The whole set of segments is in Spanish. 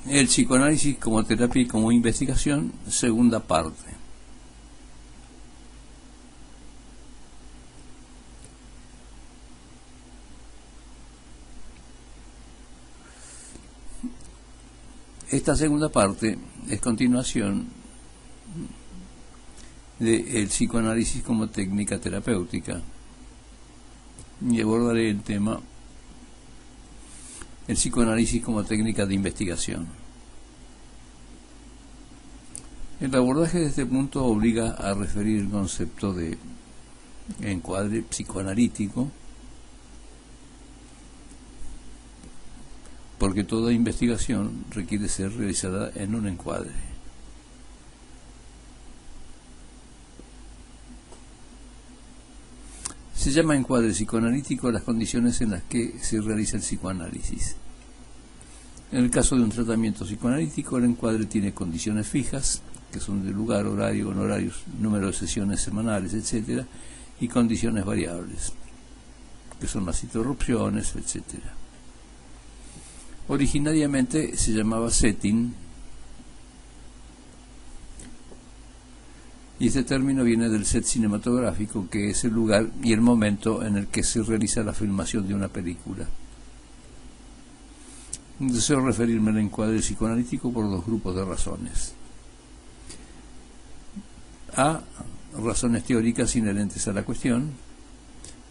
El psicoanálisis como terapia y como investigación, segunda parte. Esta segunda parte es continuación del psicoanálisis como técnica terapéutica y abordaré el tema el psicoanálisis como técnica de investigación. El abordaje de este punto obliga a referir el concepto de encuadre psicoanalítico, porque toda investigación requiere ser realizada en un encuadre. Se llama encuadre psicoanalítico a las condiciones en las que se realiza el psicoanálisis. En el caso de un tratamiento psicoanalítico, el encuadre tiene condiciones fijas, que son de lugar, horario, honorarios, número de sesiones semanales, etc., y condiciones variables, que son las interrupciones, etc. Originariamente se llamaba setting, y este término viene del set cinematográfico, que es el lugar y el momento en el que se realiza la filmación de una película. Deseo referirme al encuadre psicoanalítico por dos grupos de razones. A, razones teóricas inherentes a la cuestión,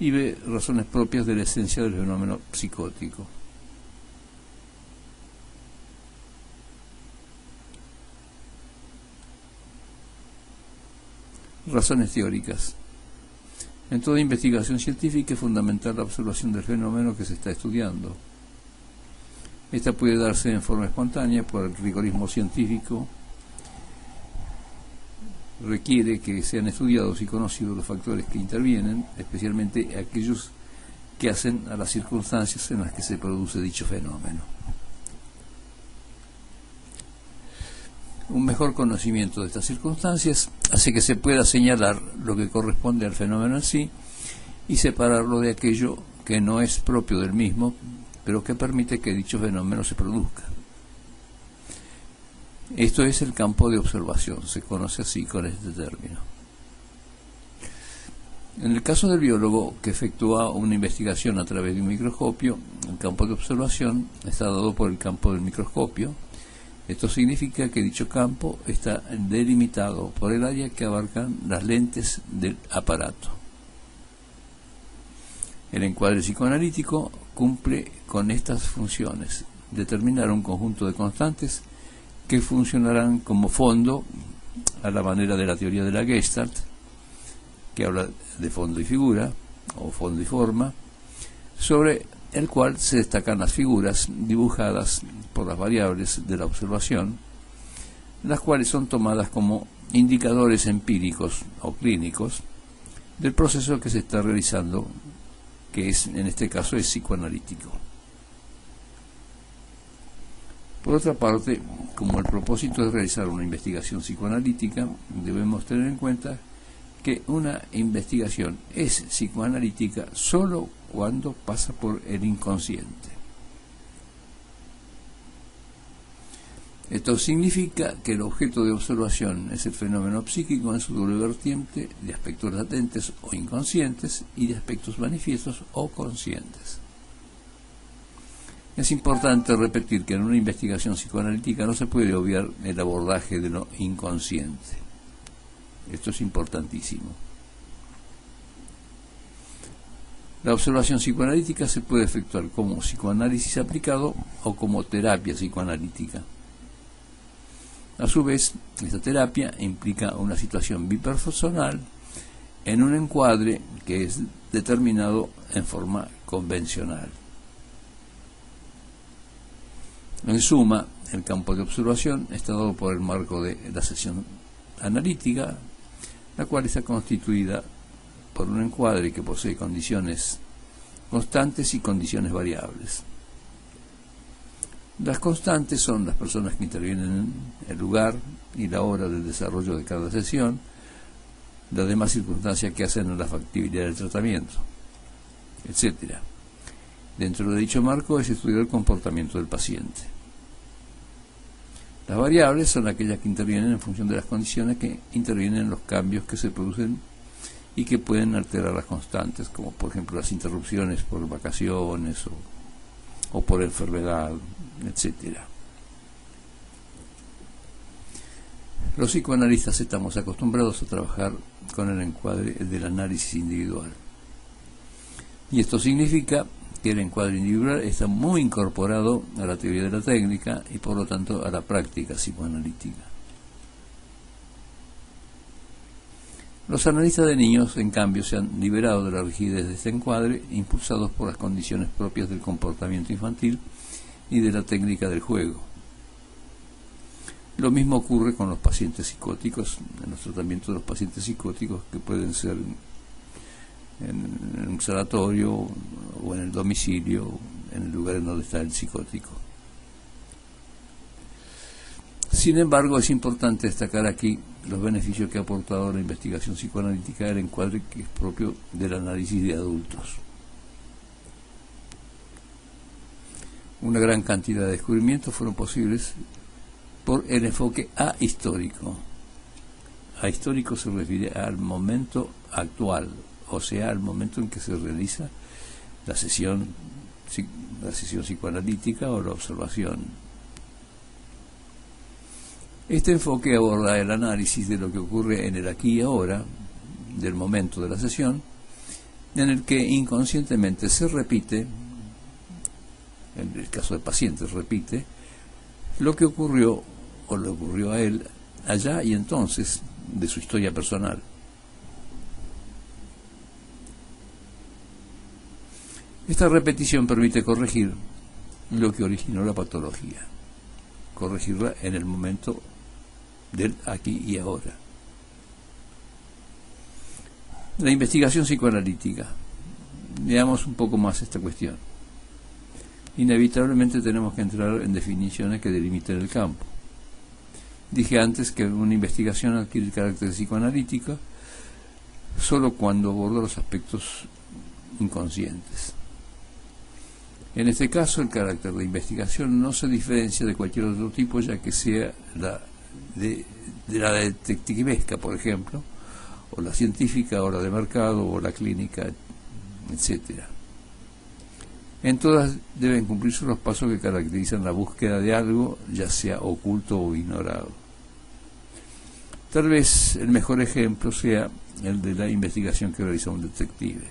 y B, razones propias de la esencia del fenómeno psicótico. Razones teóricas. En toda investigación científica es fundamental la observación del fenómeno que se está estudiando. Esta puede darse en forma espontánea por el rigorismo científico. Requiere que sean estudiados y conocidos los factores que intervienen, especialmente aquellos que hacen a las circunstancias en las que se produce dicho fenómeno. Un mejor conocimiento de estas circunstancias hace que se pueda señalar lo que corresponde al fenómeno en sí y separarlo de aquello que no es propio del mismo, pero que permite que dicho fenómeno se produzca. Esto es el campo de observación, se conoce así con este término. En el caso del biólogo que efectúa una investigación a través de un microscopio, el campo de observación está dado por el campo del microscopio. Esto significa que dicho campo está delimitado por el área que abarcan las lentes del aparato. El encuadre psicoanalítico cumple con estas funciones: determinar un conjunto de constantes que funcionarán como fondo, a la manera de la teoría de la Gestalt, que habla de fondo y figura, o fondo y forma, sobre el cual se destacan las figuras dibujadas por las variables de la observación, las cuales son tomadas como indicadores empíricos o clínicos del proceso que se está realizando, que es, en este caso, es psicoanalítico. Por otra parte, como el propósito es realizar una investigación psicoanalítica, debemos tener en cuenta que una investigación es psicoanalítica solo cuando pasa por el inconsciente. Esto significa que el objeto de observación es el fenómeno psíquico en su doble vertiente de aspectos latentes o inconscientes y de aspectos manifiestos o conscientes. Es importante repetir que en una investigación psicoanalítica no se puede obviar el abordaje de lo inconsciente. Esto es importantísimo. La observación psicoanalítica se puede efectuar como psicoanálisis aplicado o como terapia psicoanalítica. A su vez, esta terapia implica una situación bipersonal en un encuadre que es determinado en forma convencional. En suma, el campo de observación está dado por el marco de la sesión analítica, la cual está constituida por un encuadre que posee condiciones constantes y condiciones variables. Las constantes son las personas que intervienen en el lugar y la hora del desarrollo de cada sesión, las demás circunstancias que hacen a la factibilidad del tratamiento, etc. Dentro de dicho marco es estudiar el comportamiento del paciente. Las variables son aquellas que intervienen en función de las condiciones que intervienen en los cambios que se producen y que pueden alterar las constantes, como por ejemplo las interrupciones por vacaciones o por enfermedad, etcétera. Los psicoanalistas estamos acostumbrados a trabajar con el encuadre del análisis individual. Y esto significa que el encuadre individual está muy incorporado a la teoría de la técnica y por lo tanto a la práctica psicoanalítica. Los analistas de niños, en cambio, se han liberado de la rigidez de este encuadre, impulsados por las condiciones propias del comportamiento infantil y de la técnica del juego. Lo mismo ocurre con los pacientes psicóticos, en los tratamientos de los pacientes psicóticos, que pueden ser en un sanatorio o en el domicilio, en el lugar en donde está el psicótico. Sin embargo, es importante destacar aquí los beneficios que ha aportado la investigación psicoanalítica del encuadre que es propio del análisis de adultos. Una gran cantidad de descubrimientos fueron posibles por el enfoque ahistórico. Ahistórico se refiere al momento actual, o sea, al momento en que se realiza la sesión psicoanalítica o la observación. Este enfoque aborda el análisis de lo que ocurre en el aquí y ahora, del momento de la sesión, en el que inconscientemente se repite, en el caso del paciente repite, lo que ocurrió o le ocurrió a él allá y entonces de su historia personal. Esta repetición permite corregir lo que originó la patología, corregirla en el momento del aquí y ahora. La investigación psicoanalítica. Veamos un poco más esta cuestión. Inevitablemente tenemos que entrar en definiciones que delimiten el campo. Dije antes que una investigación adquiere el carácter psicoanalítico solo cuando aborda los aspectos inconscientes. En este caso, el carácter de investigación no se diferencia de cualquier otro tipo, ya que sea de la detectivesca, por ejemplo, o la científica, o la de mercado, o la clínica, etcétera. En todas deben cumplirse los pasos que caracterizan la búsqueda de algo, ya sea oculto o ignorado. Tal vez el mejor ejemplo sea el de la investigación que realiza un detective.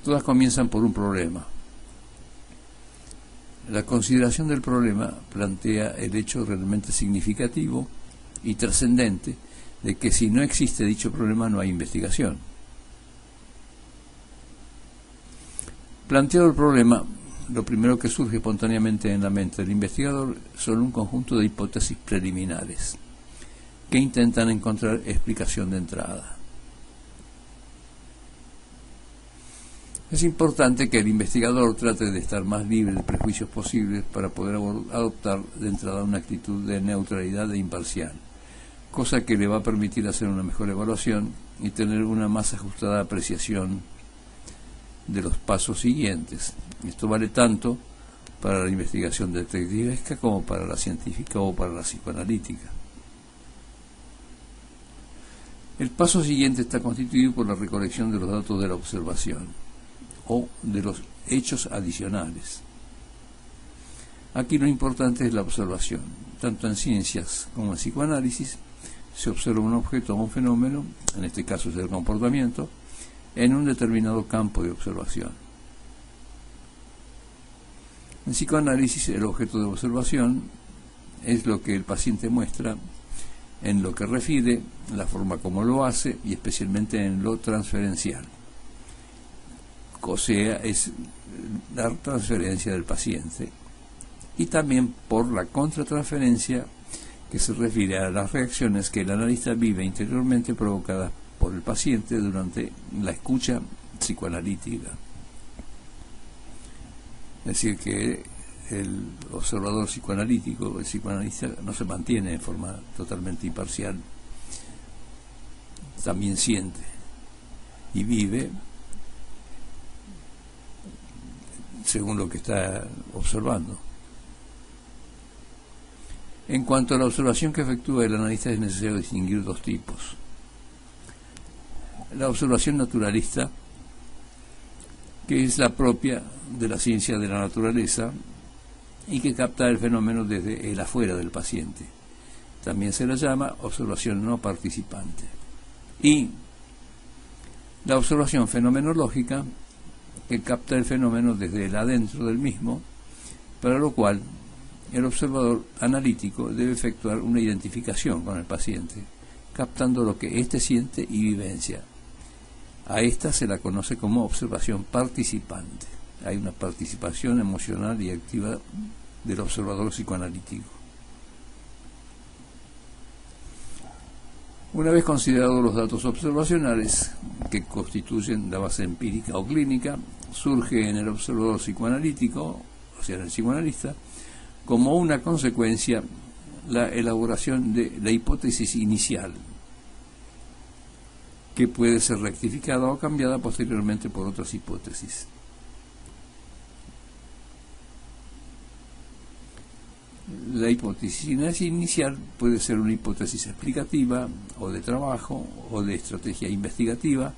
Todas comienzan por un problema. La consideración del problema plantea el hecho realmente significativo y trascendente de que si no existe dicho problema no hay investigación. Planteado el problema, lo primero que surge espontáneamente en la mente del investigador son un conjunto de hipótesis preliminares que intentan encontrar explicación de entrada. Es importante que el investigador trate de estar más libre de prejuicios posibles para poder adoptar de entrada una actitud de neutralidad e imparcial, cosa que le va a permitir hacer una mejor evaluación y tener una más ajustada apreciación de los pasos siguientes. Esto vale tanto para la investigación detectivesca como para la científica o para la psicoanalítica. El paso siguiente está constituido por la recolección de los datos de la observación o de los hechos adicionales. Aquí lo importante es la observación. Tanto en ciencias como en psicoanálisis se observa un objeto o un fenómeno, en este caso es el comportamiento, en un determinado campo de observación. En psicoanálisis, el objeto de observación es lo que el paciente muestra en lo que refiere, la forma como lo hace y especialmente en lo transferencial. O sea, es la transferencia del paciente y también por la contratransferencia que se refiere a las reacciones que el analista vive interiormente provocadas por el paciente durante la escucha psicoanalítica. Es decir, que el observador psicoanalítico, el psicoanalista, no se mantiene de forma totalmente imparcial, también siente y vive según lo que está observando. En cuanto a la observación que efectúa el analista, es necesario distinguir dos tipos. La observación naturalista, que es la propia de la ciencia de la naturaleza y que capta el fenómeno desde el afuera del paciente. También se la llama observación no participante. Y la observación fenomenológica, que capta el fenómeno desde el adentro del mismo, para lo cual el observador analítico debe efectuar una identificación con el paciente, captando lo que éste siente y vivencia. A esta se la conoce como observación participante. Hay una participación emocional y activa del observador psicoanalítico. Una vez considerados los datos observacionales que constituyen la base empírica o clínica, surge en el observador psicoanalítico, o sea, en el psicoanalista, como una consecuencia la elaboración de la hipótesis inicial, que puede ser rectificada o cambiada posteriormente por otras hipótesis. La hipótesis inicial puede ser una hipótesis explicativa, o de trabajo, o de estrategia investigativa,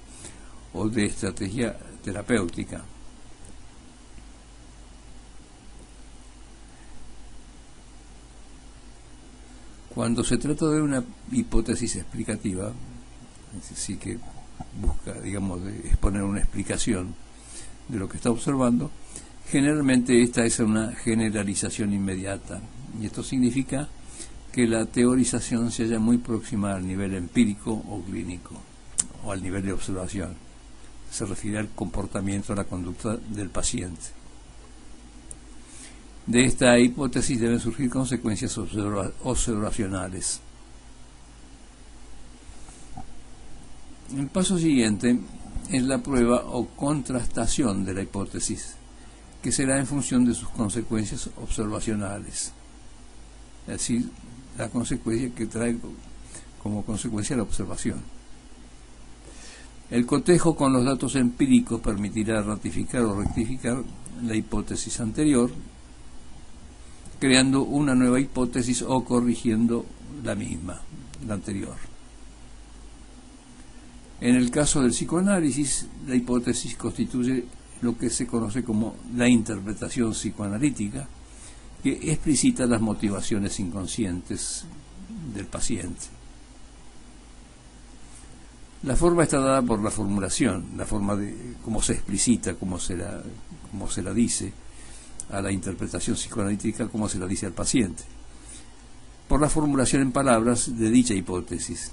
o de estrategia terapéutica. Cuando se trata de una hipótesis explicativa, es decir, que busca, digamos, de exponer una explicación de lo que está observando, generalmente esta es una generalización inmediata, y esto significa que la teorización se halla muy próxima al nivel empírico o clínico, o al nivel de observación. Se refiere al comportamiento, a la conducta del paciente. De esta hipótesis deben surgir consecuencias observacionales. El paso siguiente es la prueba o contrastación de la hipótesis, que será en función de sus consecuencias observacionales. Es decir, la consecuencia que trae como consecuencia la observación. El cotejo con los datos empíricos permitirá ratificar o rectificar la hipótesis anterior, creando una nueva hipótesis o corrigiendo la misma, la anterior. En el caso del psicoanálisis, la hipótesis constituye lo que se conoce como la interpretación psicoanalítica, que explicita las motivaciones inconscientes del paciente. La forma está dada por la formulación, la forma de cómo se explicita, cómo se la dice a la interpretación psicoanalítica, cómo se la dice al paciente, por la formulación en palabras de dicha hipótesis.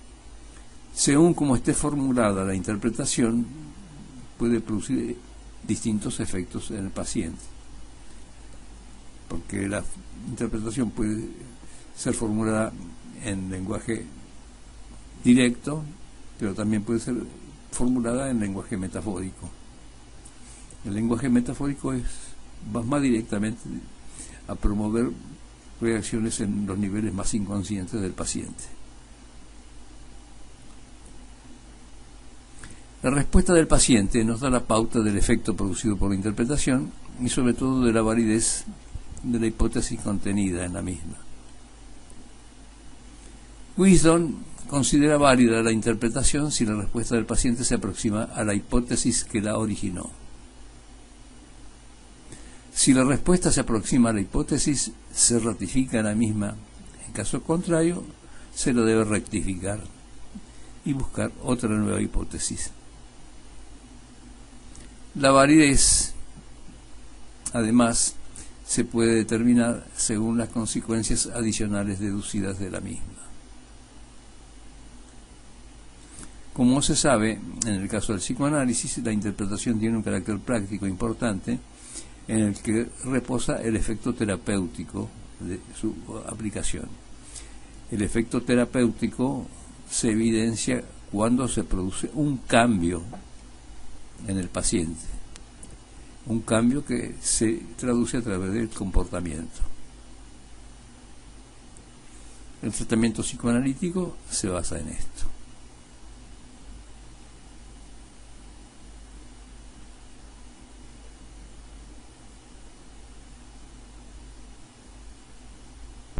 Según cómo esté formulada la interpretación, puede producir distintos efectos en el paciente, porque la interpretación puede ser formulada en lenguaje directo, pero también puede ser formulada en lenguaje metafórico. El lenguaje metafórico va más directamente a promover reacciones en los niveles más inconscientes del paciente. La respuesta del paciente nos da la pauta del efecto producido por la interpretación y sobre todo de la validez de la hipótesis contenida en la misma. Wisdom considera válida la interpretación si la respuesta del paciente se aproxima a la hipótesis que la originó. Si la respuesta se aproxima a la hipótesis, se ratifica la misma. En caso contrario, se la debe rectificar y buscar otra nueva hipótesis. La validez, además, se puede determinar según las consecuencias adicionales deducidas de la misma. Como se sabe, en el caso del psicoanálisis, la interpretación tiene un carácter práctico importante en el que reposa el efecto terapéutico de su aplicación. El efecto terapéutico se evidencia cuando se produce un cambio en el paciente, un cambio que se traduce a través del comportamiento. El tratamiento psicoanalítico se basa en esto.